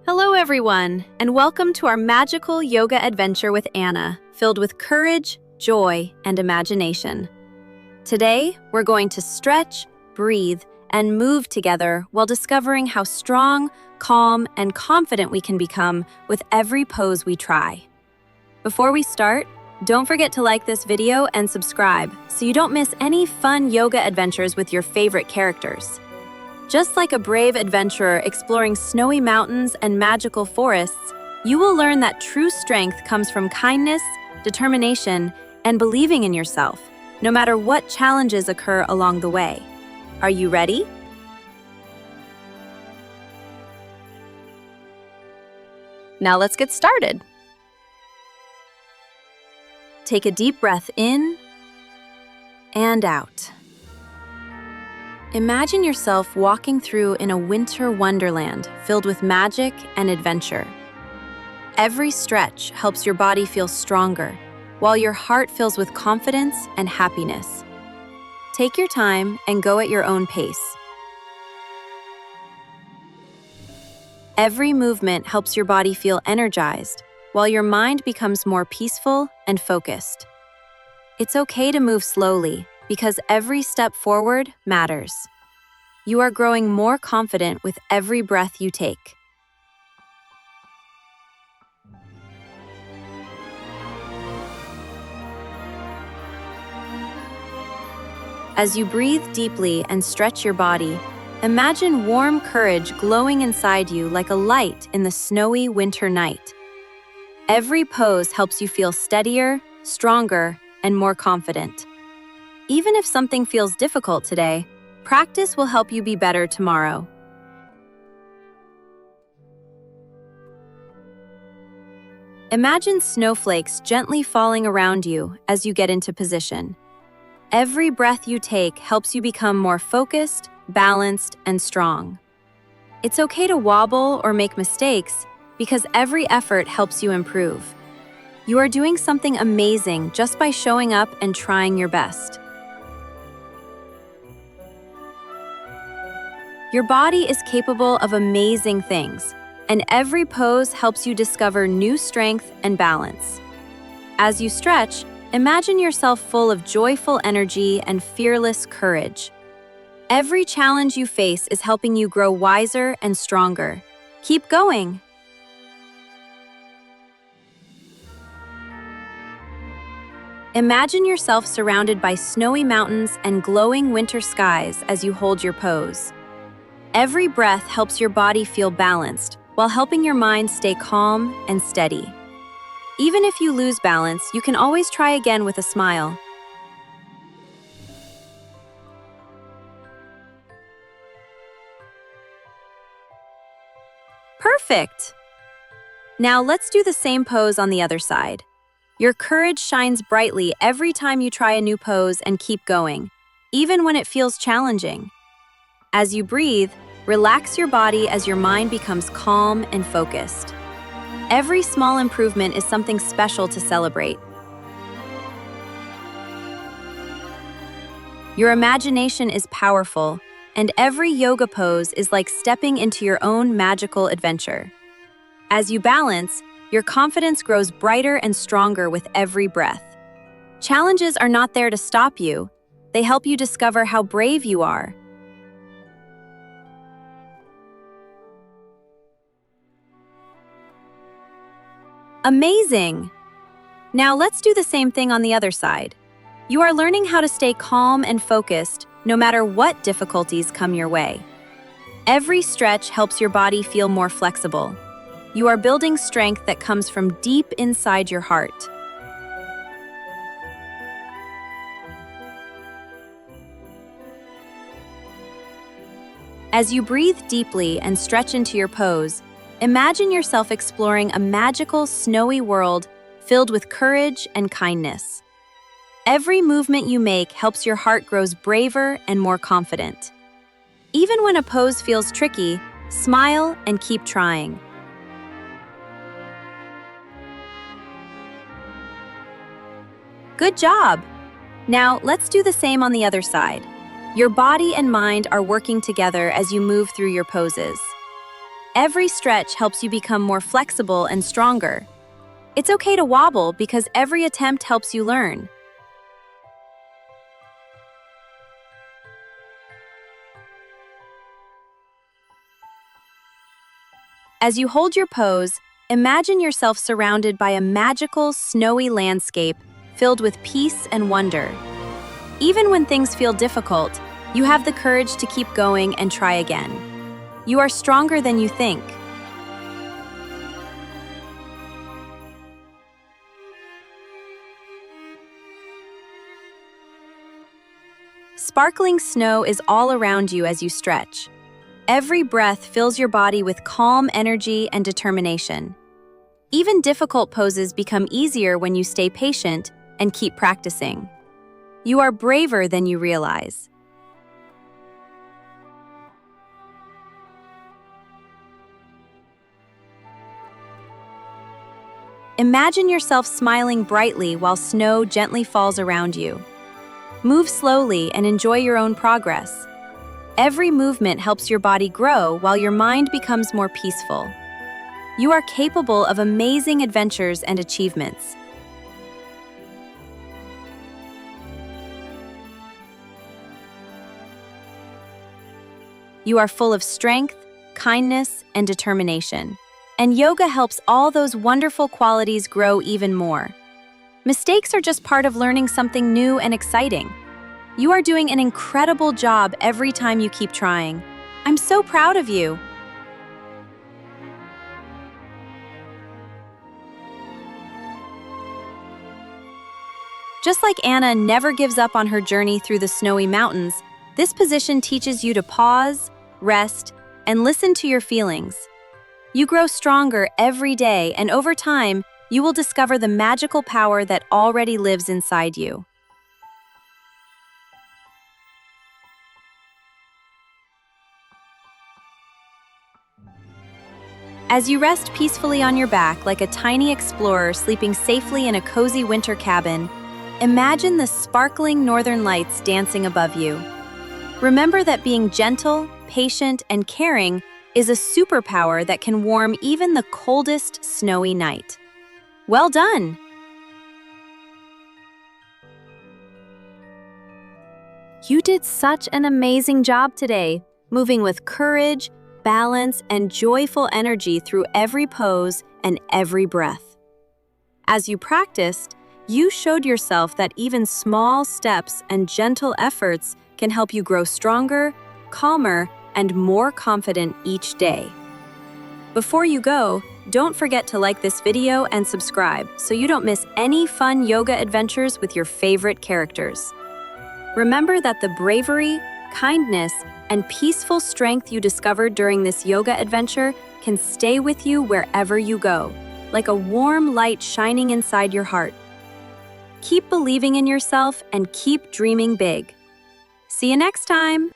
Hello, everyone, and welcome to our magical yoga adventure with Anna, filled with courage, joy, and imagination. Today, we're going to stretch, breathe, and move together while discovering how strong, calm, and confident we can become with every pose we try. Before we start, don't forget to like this video and subscribe so you don't miss any fun yoga adventures with your favorite characters. Just like a brave adventurer exploring snowy mountains and magical forests, you will learn that true strength comes from kindness, determination, and believing in yourself, no matter what challenges occur along the way. Are you ready? Now let's get started. Take a deep breath in and out. Imagine yourself walking through in a winter wonderland filled with magic and adventure. Every stretch helps your body feel stronger, while your heart fills with confidence and happiness. Take your time and go at your own pace. Every movement helps your body feel energized, while your mind becomes more peaceful and focused. It's okay to move slowly, because every step forward matters. You are growing more confident with every breath you take. As you breathe deeply and stretch your body, imagine warm courage glowing inside you like a light in the snowy winter night. Every pose helps you feel steadier, stronger, and more confident. Even if something feels difficult today, practice will help you be better tomorrow. Imagine snowflakes gently falling around you as you get into position. Every breath you take helps you become more focused, balanced, and strong. It's okay to wobble or make mistakes because every effort helps you improve. You are doing something amazing just by showing up and trying your best. Your body is capable of amazing things, and every pose helps you discover new strength and balance. As you stretch, imagine yourself full of joyful energy and fearless courage. Every challenge you face is helping you grow wiser and stronger. Keep going! Imagine yourself surrounded by snowy mountains and glowing winter skies as you hold your pose. Every breath helps your body feel balanced, while helping your mind stay calm and steady. Even if you lose balance, you can always try again with a smile. Perfect! Now let's do the same pose on the other side. Your courage shines brightly every time you try a new pose and keep going, even when it feels challenging. As you breathe, relax your body as your mind becomes calm and focused. Every small improvement is something special to celebrate. Your imagination is powerful, and every yoga pose is like stepping into your own magical adventure. As you balance, your confidence grows brighter and stronger with every breath. Challenges are not there to stop you. They help you discover how brave you are. Amazing! Now let's do the same thing on the other side. You are learning how to stay calm and focused no matter what difficulties come your way. Every stretch helps your body feel more flexible. You are building strength that comes from deep inside your heart. As you breathe deeply and stretch into your pose, imagine yourself exploring a magical, snowy world filled with courage and kindness. Every movement you make helps your heart grow braver and more confident. Even when a pose feels tricky, smile and keep trying. Good job! Now, let's do the same on the other side. Your body and mind are working together as you move through your poses. Every stretch helps you become more flexible and stronger. It's okay to wobble because every attempt helps you learn. As you hold your pose, imagine yourself surrounded by a magical, snowy landscape filled with peace and wonder. Even when things feel difficult, you have the courage to keep going and try again. You are stronger than you think. Sparkling snow is all around you as you stretch. Every breath fills your body with calm energy and determination. Even difficult poses become easier when you stay patient and keep practicing. You are braver than you realize. Imagine yourself smiling brightly while snow gently falls around you. Move slowly and enjoy your own progress. Every movement helps your body grow while your mind becomes more peaceful. You are capable of amazing adventures and achievements. You are full of strength, kindness, and determination. And yoga helps all those wonderful qualities grow even more. Mistakes are just part of learning something new and exciting. You are doing an incredible job every time you keep trying. I'm so proud of you. Just like Anna never gives up on her journey through the snowy mountains, this position teaches you to pause, rest, and listen to your feelings. You grow stronger every day, and over time, you will discover the magical power that already lives inside you. As you rest peacefully on your back like a tiny explorer sleeping safely in a cozy winter cabin, imagine the sparkling northern lights dancing above you. Remember that being gentle, patient, and caring is a superpower that can warm even the coldest snowy night. Well done! You did such an amazing job today, moving with courage, balance, and joyful energy through every pose and every breath. As you practiced, you showed yourself that even small steps and gentle efforts can help you grow stronger, calmer, and more confident each day. Before you go, don't forget to like this video and subscribe so you don't miss any fun yoga adventures with your favorite characters. Remember that the bravery, kindness, and peaceful strength you discovered during this yoga adventure can stay with you wherever you go, like a warm light shining inside your heart. Keep believing in yourself and keep dreaming big. See you next time!